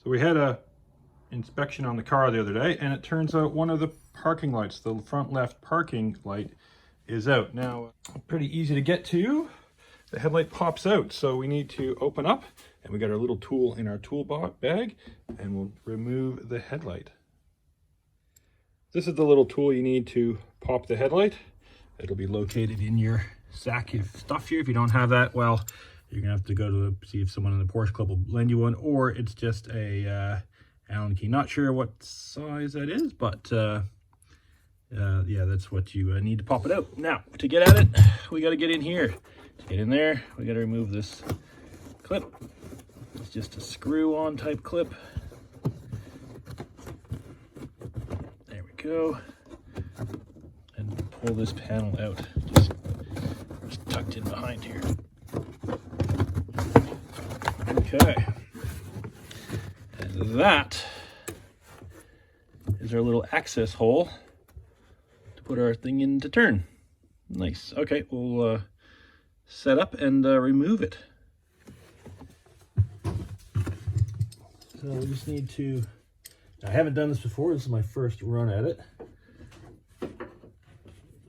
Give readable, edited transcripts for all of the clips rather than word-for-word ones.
So we had a inspection on the car the other day, and it turns out one of the parking lights, the front left parking light, is out. Now, pretty easy to get to. The headlight pops out, so we need to open up, and we got our little tool in our tool bag, and we'll remove the headlight. This is the little tool you need to pop the headlight. It'll be located in your sack of stuff here. If you don't have that, well, you're gonna have to go to see if someone in the Porsche club will lend you one, or it's just a Allen key. Not sure what size that is, but yeah, that's what you need to pop it out. Now, to get at it, we got to get in here. To get in there, we got to remove this clip. It's just a screw-on type clip. There we go. And pull this panel out. Just tucked in behind here. Okay. And that is our little access hole to put our thing in to turn. Nice. Okay, we'll set up and remove it. So we just need to, I haven't done this before, this is my first run at it.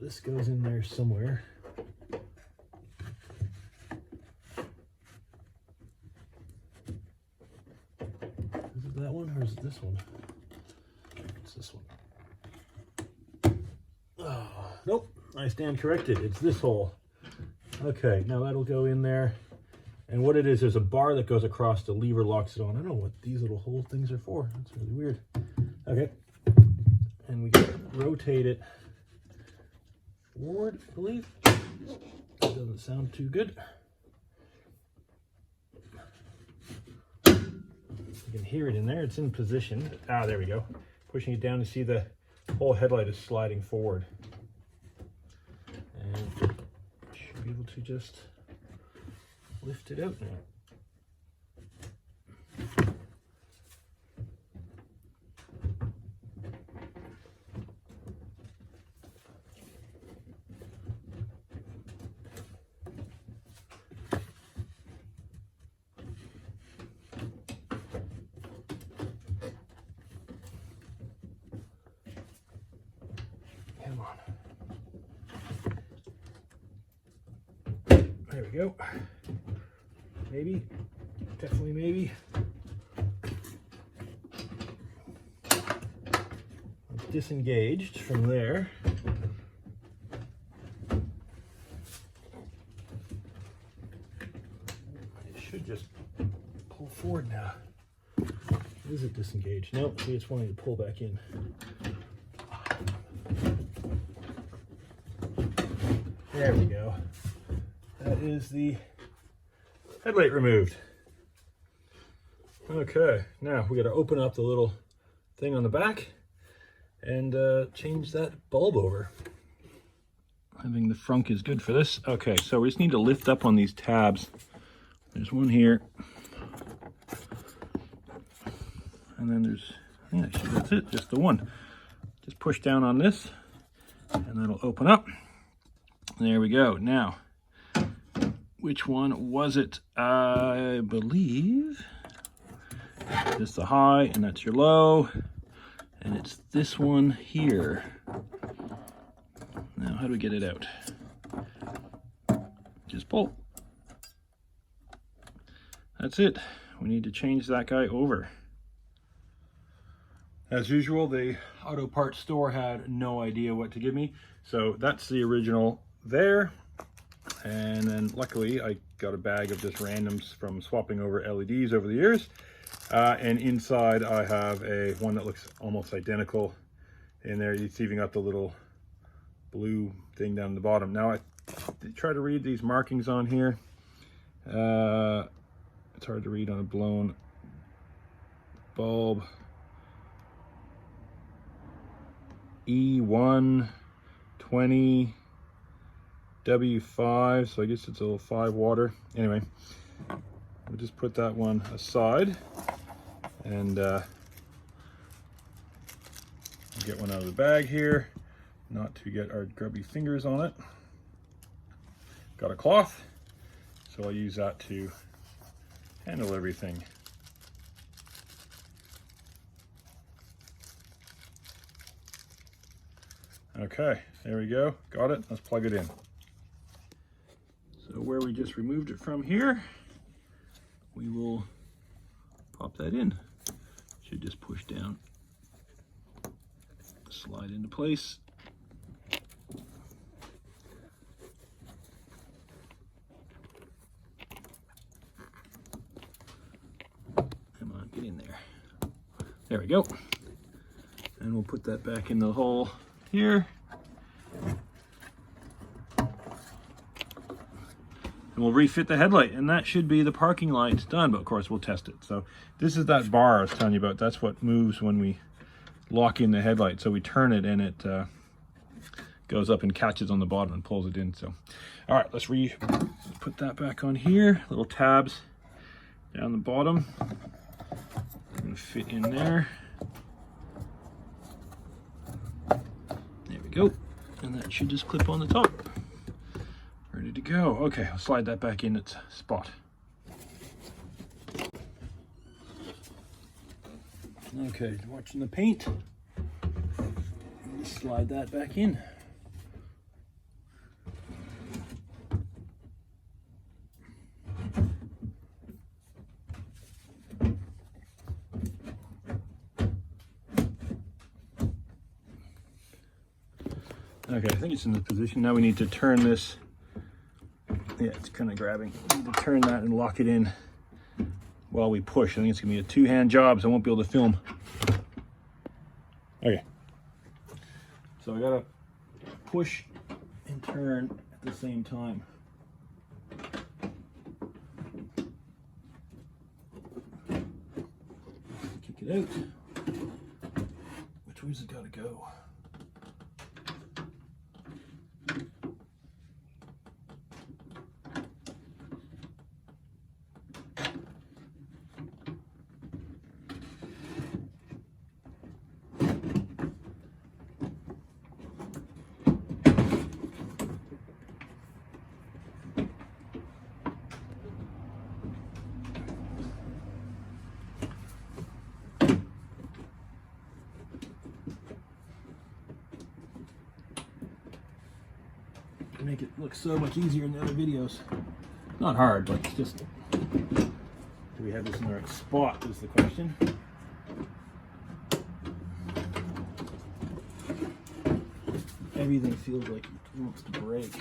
This goes in there somewhere. Is it that one or is it this one? It's this one. Oh, nope, I stand corrected. It's this hole. Okay, now that'll go in there. And what it is, there's a bar that goes across, the lever locks it on. I don't know what these little hole things are for. That's really weird. Okay, and we can rotate it forward, I believe. It doesn't sound too good. You can hear it in there. It's in position. Ah, there we go. Pushing it down to see the whole headlight is sliding forward. And should be able to just lift it out now. Come on. There we go. Maybe, definitely maybe. It's disengaged from there. It should just pull forward now. Is it disengaged? No, see, it's wanting to pull back in. There we go. That is the headlight removed. Okay, now we got to open up the little thing on the back and change that bulb over. I think the frunk is good for this. Okay, so we just need to lift up on these tabs. There's one here. And then there's, yeah, that's it, just the one. Just push down on this and that'll open up. There we go. Now, which one was it? I believe this is the high and that's your low. And it's this one here. Now, how do we get it out? Just pull. That's it. We need to change that guy over. As usual, the auto parts store had no idea what to give me. So that's the original there. And then luckily I got a bag of just randoms from swapping over LEDs over the years. And inside I have one that looks almost identical in there. You see, even got the little blue thing down the bottom. Now I try to read these markings on here. It's hard to read on a blown bulb. E1 20 W5, so I guess it's a little 5 water. Anyway, we'll just put that one aside and get one out of the bag here, not to get our grubby fingers on it. Got a cloth, so I'll use that to handle everything. Okay, there we go. Got it. Let's plug it in. So where we just removed it from here, we will pop that in. Should just push down, slide into place. Come on, get in there. There we go. And we'll put that back in the hole here. And we'll refit the headlight, and that should be the parking light done, but of course we'll test it. So this is that bar I was telling you about. That's what moves when we lock in the headlight. So we turn it and it goes up and catches on the bottom and pulls it in. So all right, let's put that back on here. Little tabs down the bottom. Gonna fit in there. There we go. And that should just clip on the top. Ready to go. Okay, I'll slide that back in its spot. Okay, watching the paint. Just slide that back in. Okay, I think it's in the position. Now we need to turn this. Yeah, it's kind of grabbing. We need to turn that and lock it in while we push. I think it's gonna be a two-hand job, so I won't be able to film. Okay. So I gotta push and turn at the same time. Kick it out. Which way's it gotta go? Make it look so much easier in the other videos. Not hard, but it's just, do we have this in the right spot is the question. Everything feels like it wants to break.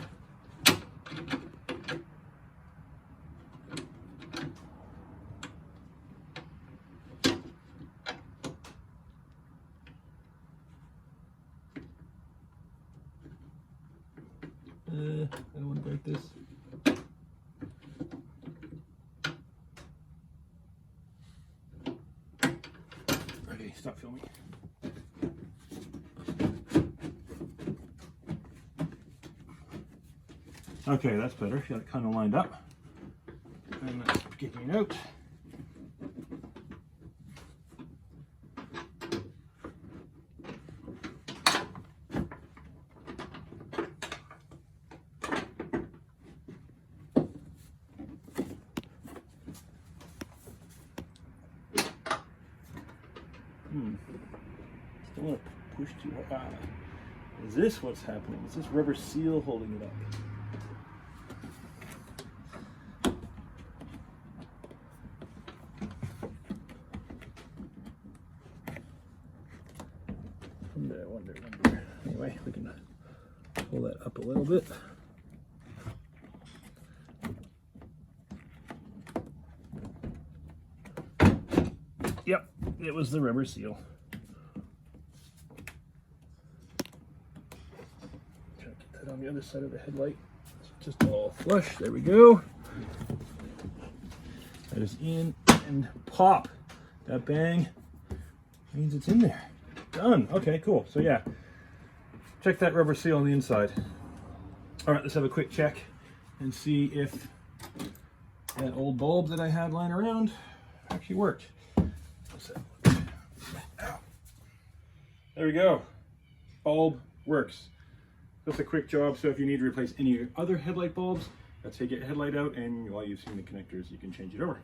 I don't want to break this. Okay, stop filming. Okay, that's better. Got it kind of lined up. And that's getting out. Don't want to push too hard. Is this what's happening? Is this rubber seal holding it up? I wonder. Anyway, we can pull that up a little bit. Yep, it was the rubber seal. Try to get that on the other side of the headlight. It's just all flush. There we go. That is in and pop. That bang means it's in there. Done. Okay, cool. So yeah, check that rubber seal on the inside. All right, let's have a quick check and see if that old bulb that I had lying around actually worked. There we go. Bulb works. That's a quick job. So if you need to replace any other headlight bulbs, let's take your headlight out, and while you've seen the connectors, you can change it over.